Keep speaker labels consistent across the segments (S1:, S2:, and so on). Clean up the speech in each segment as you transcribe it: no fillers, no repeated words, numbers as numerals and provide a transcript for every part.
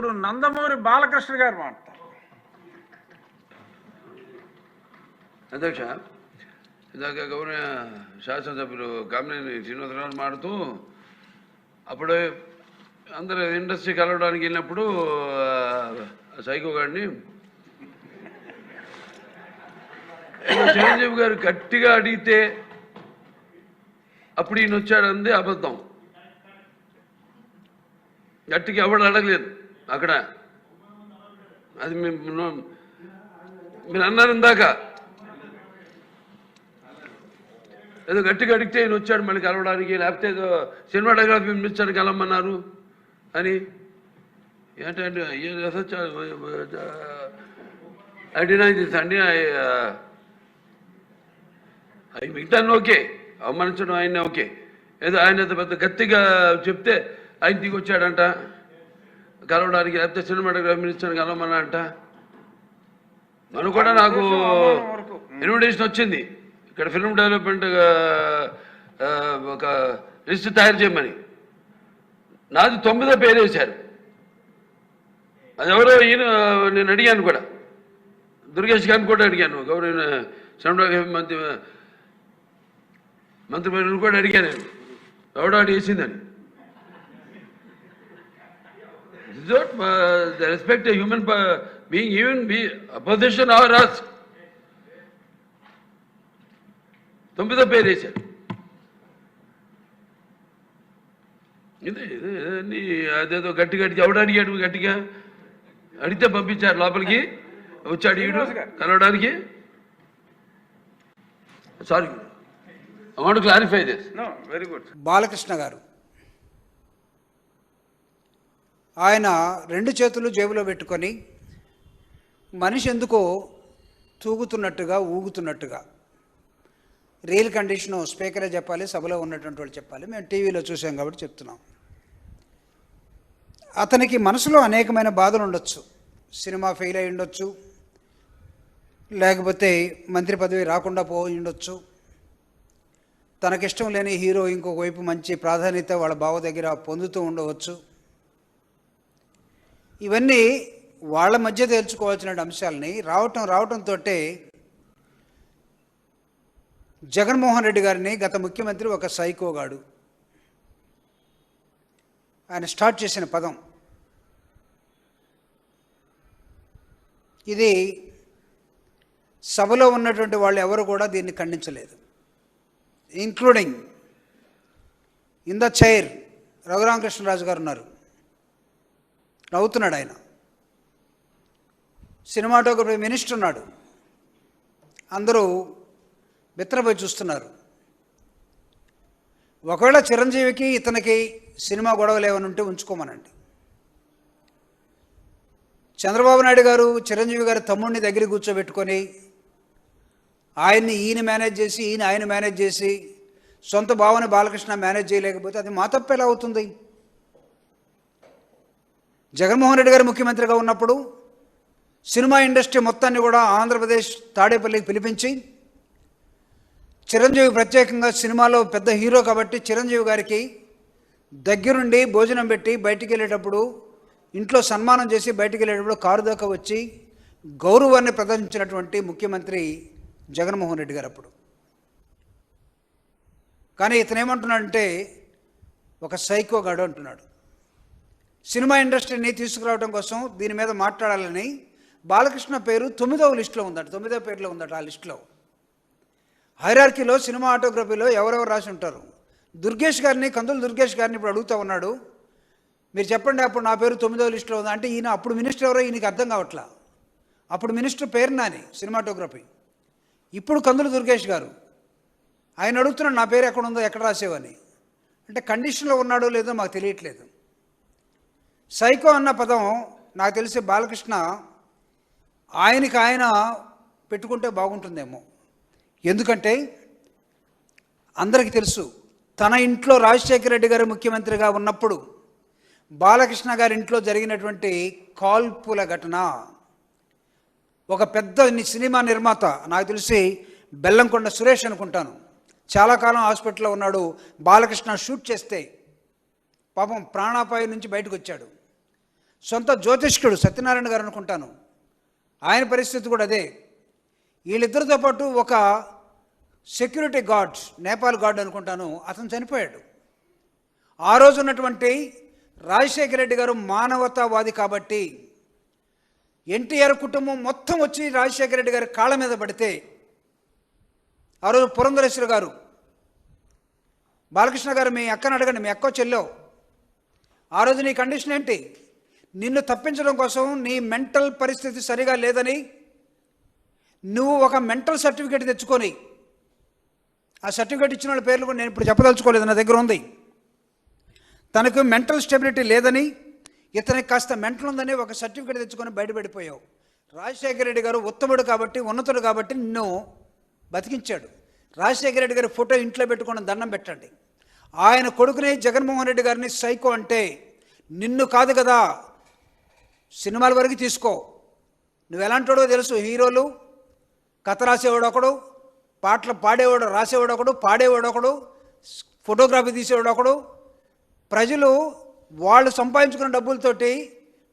S1: ఇప్పుడు నందమూరి బాలకృష్ణ గారు మాట్లాడతారు.
S2: అధ్యక్ష, ఇందాక గౌరవ శాసనసభ్యులు కామినేని శ్రీనివాసరావు మాడుతూ అప్పుడు అందరూ ఇండస్ట్రీ కలవడానికి వెళ్ళినప్పుడు సైకో గారిని చిరంజీవి గారు గట్టిగా అడిగితే అప్పుడు ఈయన వచ్చాడంది అబద్ధం. గట్టిగా ఎవడు అడగలేదు అక్కడ. అది మీరు అన్నారు ఇందాక, ఏదో గట్టిగా అడిగితే ఈయన వచ్చాడు మళ్ళీ కలవడానికి, లేకపోతే ఏదో సినిమాటోగ్రఫీ మినిస్టర్ కలవమన్నారు అని. ఏంటంటే అండి అవి మిగతాన్ని ఓకే, అవమానించడం ఆయన ఓకే, ఏదో ఆయన పెద్ద గట్టిగా చెప్తే ఆయన దిగి వచ్చాడంట కలవడానికి, లేకపోతే సినిమాటోగ్రఫీ మినిస్టర్ కలవమన్నా అంట. మనం కూడా నాకు ఇన్విటేషన్ వచ్చింది ఇక్కడ ఫిల్మ్ డెవలప్మెంట్ ఒక లిస్ట్ తయారు చేయమని. నాది 9వ పేరు వేశారు. అది ఎవరో ఈయన నేను అడిగాను కూడా, దుర్గేష్ గారిని కూడా అడిగాను, గౌరవ సినిమాటోగ్రఫీ మంత్రివర్యులు కూడా అడిగాను నేను, ఎవడో అడిగేసిందని. The respect a human being, even be opposition or us. 9వ పేరు వేశారు. ఇదే అదేదో గట్టిగా ఎవడు అడిగాడు, గట్టిగా అడిగితే పంపించారు లోపలికి, వచ్చాడు ఈడు కలవడానికి. Sorry, I want to clarify this.
S1: No, very good.
S3: Balakrishna గారు ఆయన 2 చేతులు జేబులో పెట్టుకొని మనిషి ఎందుకో తూగుతున్నట్టుగా ఊగుతున్నట్టుగా, రియల్ కండిషను స్పీకరే చెప్పాలి, సభలో ఉన్నటువంటి వాళ్ళు చెప్పాలి, మేము టీవీలో చూసాం కాబట్టి చెప్తున్నాం. అతనికి మనసులో అనేకమైన బాధలు ఉండొచ్చు. సినిమా ఫెయిల్ అయి ఉండొచ్చు, లేకపోతే మంత్రి పదవి రాకుండా పోయి ఉండొచ్చు, తనకిష్టం లేని హీరో ఇంకొక వైపు మంచి ప్రాధాన్యత వాళ్ళ బావ దగ్గర పొందుతూ ఉండవచ్చు. ఇవన్నీ వాళ్ళ మధ్య తేల్చుకోవాల్సిన అంశాలని రావటంతో జగన్మోహన్ రెడ్డి గారిని గత ముఖ్యమంత్రి ఒక సైకోగాడు ఆయన స్టార్ట్ చేసిన పదం ఇది. సభలో ఉన్నటువంటి వాళ్ళు ఎవరు కూడా దీన్ని ఖండించలేదు, including in the chair Raghu Rama Krishna Raju గారు ఉన్నారు, నవ్వుతున్నాడు ఆయన. సినిమాటోగ్రఫీ మినిస్టర్ ఉన్నాడు, అందరూ బిత్తరపోయి చూస్తున్నారు. ఒకవేళ చిరంజీవికి ఇతనికి సినిమా గొడవలు ఏమైనా ఉంటే ఉంచుకోమనండి. చంద్రబాబు నాయుడు గారు చిరంజీవి గారి తమ్ముడిని దగ్గర కూర్చోబెట్టుకొని ఆయన్ని ఈయన మేనేజ్ చేసి ఆయన మేనేజ్ చేసి సొంత భావన బాలకృష్ణ మేనేజ్ చేయలేకపోతే అది మా తప్పు ఎలా అవుతుంది? జగన్మోహన్ రెడ్డి గారు ముఖ్యమంత్రిగా ఉన్నప్పుడు సినిమా ఇండస్ట్రీ మొత్తాన్ని కూడా ఆంధ్రప్రదేశ్ తాడేపల్లికి పిలిపించి చిరంజీవి ప్రత్యేకంగా సినిమాలో పెద్ద హీరో కాబట్టి చిరంజీవి గారికి దగ్గరుండి భోజనం పెట్టి బయటికి వెళ్ళేటప్పుడు ఇంట్లో సన్మానం చేసి బయటికి వెళ్ళేటప్పుడు కారు దాకా వచ్చి గౌరవాన్ని ప్రదర్శించినటువంటి ముఖ్యమంత్రి జగన్మోహన్ రెడ్డి గారు అప్పుడు. కానీ ఇతనేమంటున్నాడంటే ఒక సైకోగాడు అంటున్నాడు. సినిమా ఇండస్ట్రీని తీసుకురావడం కోసం దీని మీద మాట్లాడాలని బాలకృష్ణ పేరు 9వ లిస్టులో ఉందట, 9వ పేరులో ఉందట. ఆ లిస్టులో హైరార్కీలో సినిమా ఆటోగ్రఫీలో ఎవరెవరు రాసి ఉంటారు. దుర్గేష్ గారిని, కందులు దుర్గేష్ గారిని ఇప్పుడు అడుగుతూ ఉన్నాడు, మీరు చెప్పండి అప్పుడు నా పేరు 9వ లిస్టులో ఉందా అంటే ఈయన అప్పుడు మినిస్టర్ ఎవరో ఈయనకి అర్థం కావట్లా. అప్పుడు మినిస్టర్ పేరు నాని సినిమాటోగ్రఫీ, ఇప్పుడు కందులు దుర్గేష్ గారు. ఆయన అడుగుతున్నాడు నా పేరు ఎక్కడ ఉందో, ఎక్కడ రాసేవని. అంటే కండిషన్లో ఉన్నాడో లేదో మాకు తెలియట్లేదు. సైకో అన్న పదం నాకు తెలిసి బాలకృష్ణ ఆయనకి ఆయన పెట్టుకుంటే బాగుంటుందేమో. ఎందుకంటే అందరికీ తెలుసు, తన ఇంట్లో రాజశేఖర రెడ్డి గారు ముఖ్యమంత్రిగా ఉన్నప్పుడు బాలకృష్ణ గారి ఇంట్లో జరిగినటువంటి కాల్పుల ఘటన. ఒక పెద్ద సినిమా నిర్మాత, నాకు తెలిసి బెల్లంకొండ సురేష్ అనుకుంటాను, చాలా కాలం హాస్పిటల్లో ఉన్నాడు. బాలకృష్ణ షూట్ చేస్తే పాపం ప్రాణాపాయం నుంచి బయటకు వచ్చాడు. సొంత జ్యోతిష్కుడు సత్యనారాయణ గారు అనుకుంటాను, ఆయన పరిస్థితి కూడా అదే. వీళ్ళిద్దరితో పాటు ఒక సెక్యూరిటీ గార్డ్, నేపాల్ గార్డ్ అనుకుంటాను, అతను చనిపోయాడు. ఆ రోజు ఉన్నటువంటి రాజశేఖర రెడ్డి గారు మానవతావాది కాబట్టి ఎన్టీఆర్ కుటుంబం మొత్తం వచ్చి రాజశేఖర రెడ్డి గారి కాళ్ళ మీద పడితే, ఆ రోజు పురంధరేశ్వరి గారు, బాలకృష్ణ గారు మీ అక్కని అడగండి, మీ అక్కో చెల్లో, ఆ రోజు నీ కండిషన్ ఏంటి? నిన్ను తప్పించడం కోసం నీ మెంటల్ పరిస్థితి సరిగా లేదని నువ్వు ఒక మెంటల్ సర్టిఫికేట్ తెచ్చుకొని, ఆ సర్టిఫికేట్ ఇచ్చిన వాళ్ళ పేర్లు కూడా నేను ఇప్పుడు చెప్పదలుచుకోలేదు, నా దగ్గర ఉంది. తనకు మెంటల్ స్టెబిలిటీ లేదని, ఇతనికి కాస్త మెంటల్ ఉందని ఒక సర్టిఫికేట్ తెచ్చుకొని బయటపడిపోయావు. రాజశేఖర రెడ్డి గారు ఉత్తముడు కాబట్టి, ఉన్నతుడు కాబట్టి నిన్ను బతికించాడు. రాజశేఖర రెడ్డి గారి ఫోటో ఇంట్లో పెట్టుకుని దండం పెట్టండి. ఆయన కొడుకుని జగన్మోహన్ రెడ్డి గారిని సైకో అంటే నిన్ను కాదు కదా, సినిమాల వరకు తీసుకో. నువ్వు ఎలాంటివాడో తెలుసు. హీరోలు కథ రాసేవాడు ఒకడు, పాటలు పాడేవాడు రాసేవాడు ఒకడు, పాడేవాడు ఒకడు, ఫోటోగ్రఫీ తీసేవాడు ఒకడు. ప్రజలు వాళ్ళు సంపాదించుకున్న డబ్బులతోటి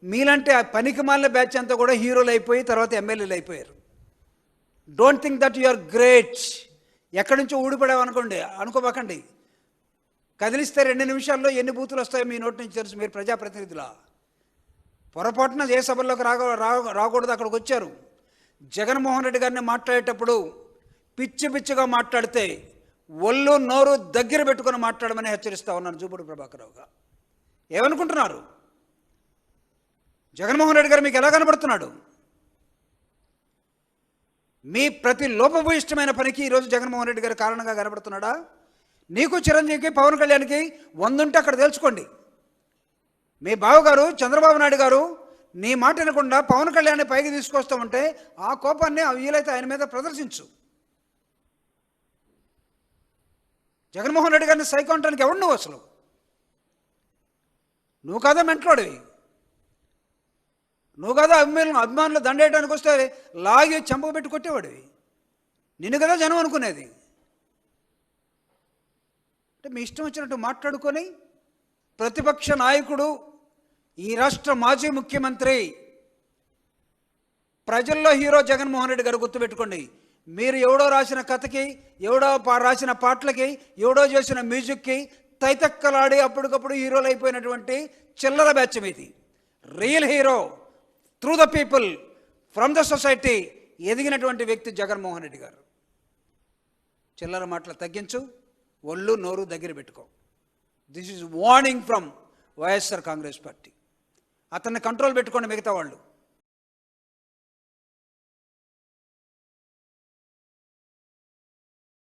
S3: మీలాంటి ఆ పనికి మాలిన బ్యాచ్ అంతా కూడా హీరోలు అయిపోయి తర్వాత ఎమ్మెల్యేలు అయిపోయారు. Don't think that you are great. ఎక్కడి నుంచో ఊడిపడామనుకోండి, అనుకోబాకండి. కదిలిస్తే 2 నిమిషాల్లో ఎన్ని బూతులు వస్తాయో మీ నోటి నుంచి తెలుసు. మీరు ప్రజాప్రతినిధులా? పొరపాటున ఏ సభల్లోకి రాకూడదు. అక్కడికి వచ్చారు. జగన్మోహన్ రెడ్డి గారిని మాట్లాడేటప్పుడు పిచ్చి పిచ్చిగా మాట్లాడితే ఒళ్ళు నోరు దగ్గర పెట్టుకొని మాట్లాడమని హెచ్చరిస్తా ఉన్నాను జూపూడి ప్రభాకరరావుగా. ఏమనుకుంటున్నారు? జగన్మోహన్ రెడ్డి గారు మీకు ఎలా కనబడుతున్నాడు? మీ ప్రతి లోపభూయిష్టమైన పనికి ఈరోజు జగన్మోహన్ రెడ్డి గారు కారణంగా కనబడుతున్నాడా? నీకు చిరంజీవికి పవన్ కళ్యాణ్కి 100 ఉంటే అక్కడ తెలుసుకోండి. మీ బావగారు చంద్రబాబు నాయుడు గారు నీ మాట వినకుండా పవన్ కళ్యాణ్ని పైకి తీసుకొస్తామంటే ఆ కోపాన్ని వీలైతే ఆయన మీద ప్రదర్శించు. జగన్మోహన్ రెడ్డి గారిని సైకో అంటానికి ఎవడు నువ్వు అసలు? నువ్వు కాదా మెంటలోడివి? నువ్వు కదా అభిమానులు దండేయడానికి వస్తే లాగి చెంపకు పెట్టి కొట్టేవాడివి. నిన్ను కదా జనం అనుకునేది. అంటే మీ ఇష్టం వచ్చినట్టు మాట్లాడుకొని ప్రతిపక్ష నాయకుడు, ఈ రాష్ట్ర మాజీ ముఖ్యమంత్రి, ప్రజల్లో హీరో జగన్మోహన్ రెడ్డి గారు గుర్తుపెట్టుకోండి. మీరు ఎవడో రాసిన కథకి, ఎవడో రాసిన పాటలకి, ఎవడో చేసిన మ్యూజిక్కి తైతక్కలాడి అప్పటికప్పుడు హీరోలు అయిపోయినటువంటి చిల్లర బ్యాచ్ మీది. Real hero through the people, from the society ఎదిగినటువంటి వ్యక్తి జగన్మోహన్ రెడ్డి గారు. చిల్లర మాటలు తగ్గించు, ఒళ్ళు నోరు దగ్గర పెట్టుకో. This is warning from YSR Congress party. అతన్ని కంట్రోల్ పెట్టుకోండి మిగతా వాళ్ళు.